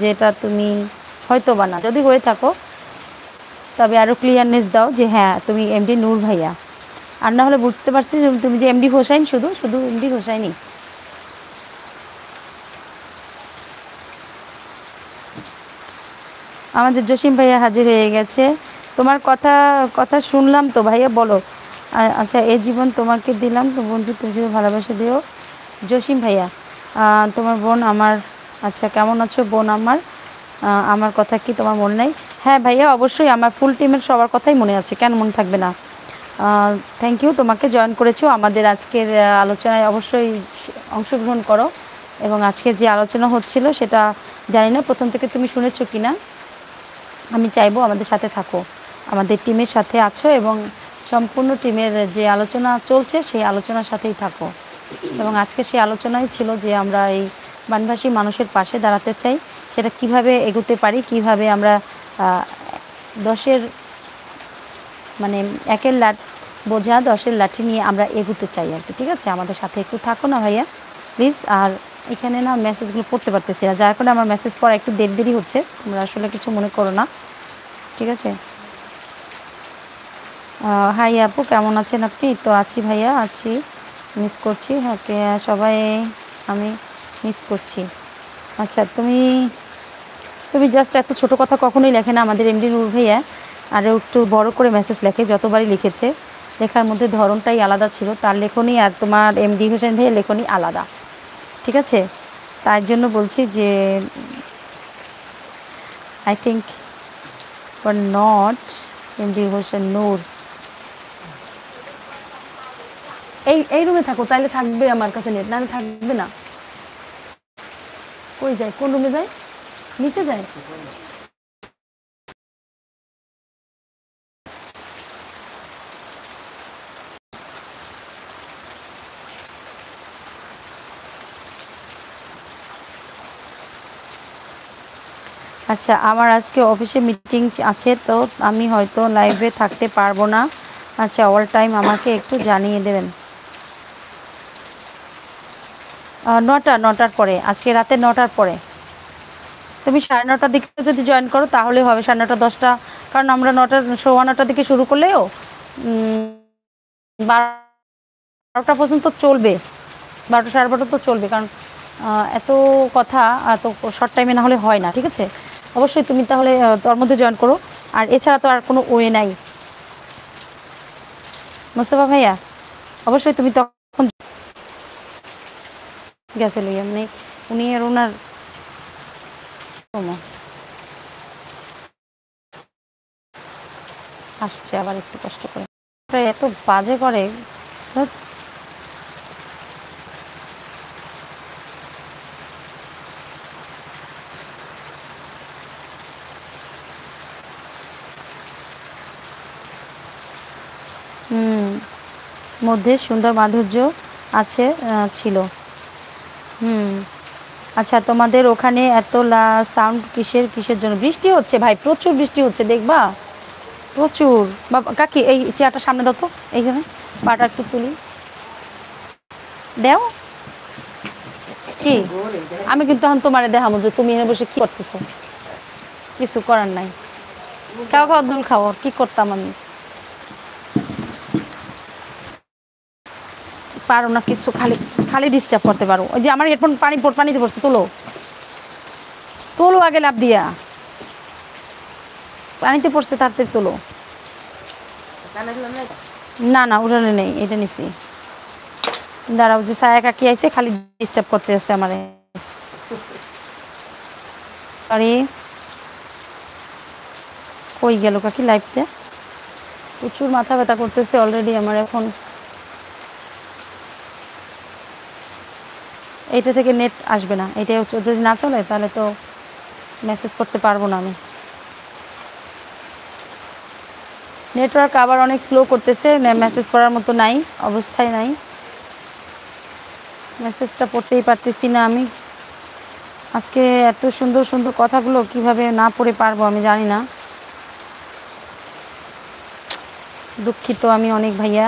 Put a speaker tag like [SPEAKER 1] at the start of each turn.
[SPEAKER 1] যে এটা তুমি হয়তো বা না, যদি হয়ে থাকো তবে আরও ক্লিয়ারনেস দাও যে হ্যাঁ তুমি এমডি নূর ভাইয়া। আর না হলে বুঝতে পারছি যে তুমি যে এমডি হোসাইন, শুধু শুধু এমডি হোসাইনই। আমাদের জসিম ভাইয়া হাজির হয়ে গেছে। তোমার কথা কথা শুনলাম তো ভাইয়া, বলো। আচ্ছা, এ জীবন তোমাকে দিলাম তো বন্ধু, তুমি শুধু ভালোবাসা দিও। জসিম ভাইয়া, তোমার বোন আমার, আচ্ছা কেমন আছো বোন আমার? আমার কথা কি তোমার মনে নাই? হ্যাঁ ভাইয়া, অবশ্যই আমার ফুল টিমের সবার কথাই মনে আছে, কেন মনে থাকবে না। থ্যাংক ইউ, তোমাকে জয়েন করেছো আমাদের আজকের আলোচনায়, অবশ্যই অংশগ্রহণ করো। এবং আজকের যে আলোচনা হচ্ছিল সেটা জানি না প্রথম থেকে তুমি শুনেছো কি না, আমি চাইবো আমাদের সাথে থাকো, আমাদের টিমের সাথে আছো এবং সম্পূর্ণ টিমের যে আলোচনা চলছে সেই আলোচনার সাথেই থাকো। এবং আজকে সেই আলোচনাই ছিল যে আমরা এই বানভাসী মানুষের পাশে দাঁড়াতে চাই, সেটা কিভাবে এগোতে পারি, কিভাবে আমরা 10-এর মানে 1-এর বোঝা 10-এর লাঠি নিয়ে আমরা এগোতে চাই আর কি। ঠিক আছে, আমাদের সাথে একটু থাকো না ভাইয়া প্লিজ। আর এখানে না মেসেজগুলো পড়তে পারতেছি না, যার কারণে আমার মেসেজ পড়া একটু দেরি হচ্ছে, তোমরা আসলে কিছু মনে করো না, ঠিক আছে। হাই আপু, কেমন আছেন আপনি? তো আছি ভাইয়া, আছি, মিস করছি, ওকে সবাই, আমি মিস করছি। আচ্ছা, তুমি তুমি জাস্ট এত ছোট কথা কখনোই লেখে না আমাদের এমডি নূর ভাইয়া, আরও একটু বড় করে মেসেজ লেখে, যতবারই লিখেছে লেখার মধ্যে ধরনটাই আলাদা ছিল, তার লেখনী আর তোমার এমডি হোসেন ভাইয়ের লেখনী আলাদা, ঠিক আছে। তার জন্য বলছি যে I think but not MD Hossain Noor. এই রুমে থাকো, তাইলে থাকবে আমার কাছে নেট, না থাকবে না। কই যায়, কোন রুমে যায়? নিচে যায়। আচ্ছা, আমার আজকে অফিসে মিটিং আছে, তো আমি হয়তো লাইভে থাকতে পারবো না। আচ্ছা, অল টাইম আমাকে একটু জানিয়ে দেবেন। 9টার পরে, আজকে রাতে 9টার পরে। তুমি 9:30টার দিকে যদি জয়েন করো তাহলে হবে, 9:30 10টা, কারণ আমরা 9টার দিকে শুরু করলেও 12টা পর্যন্ত চলবে, 12টা 12:30 তো চলবে, কারণ এত কথা এত শর্ট টাইমে না হলে হয় না, ঠিক আছে। অবশ্যই তুমি তাহলে তোর মধ্যে জয়েন করো, আর এছাড়া তো আর কোনো ওয়ে নাই মোস্তফা ভাইয়া। অবশ্যই তুমি তখন গেছে লইয়া, মানে উনি আর ওনার আসছে আবার একটু কষ্ট করে, এত বাজে করে। মধ্যে সুন্দর মাধুর্য আছে, ছিল। আচ্ছা, তোমাদের ওখানে এত সাউন্ড কিসের জন্য? বৃষ্টি হচ্ছে ভাই, প্রচুর বৃষ্টি হচ্ছে, দেখবা প্রচুর। বাবা কাকি, এই চেয়ারটা সামনে দাও তো, এইখানে পাটা একটু তুলি দেও। কি আমি কিন্তু এখন তোমারে দেখাবো যে তুমি এনে বসে কি করতেছো, কিছু করার নাই, খাও খাও দুল খাও, কি করতাম আমি, পারো না কিছু, খালি খালি ডিস্টার্ব করতে পারো। ওই যে আমার হেডফোন পানিতে পড়ছে, তোলো তোলো আগে, লাভ দিয়া পানিতে পড়ছে, তাড়াতাড়ি তোলো। না না, উড়ানে নেই, এটা নিছি। দাঁড়াও, যে সায়া কাকি আইছে, খালি ডিস্টার্ব করতে আসছে আমারে, সরি। কই গেল কাকি লাইভটা? প্রচুর মাথা ব্যথা করতেছে অলরেডি আমার এখন। এইটা থেকে নেট আসবে না, এটা যদি না চলে তাহলে তো মেসেজ করতে পারবো না আমি। নেটওয়ার্ক আবার অনেক স্লো করতেছে, মেসেজ করার মতো নাই, অবস্থায় নাই, মেসেজটা পড়তেই পারতেছি না আমি। আজকে এত সুন্দর সুন্দর কথাগুলো কিভাবে না পড়ে পারবো আমি জানি না, দুঃখিত আমি অনেক ভাইয়া।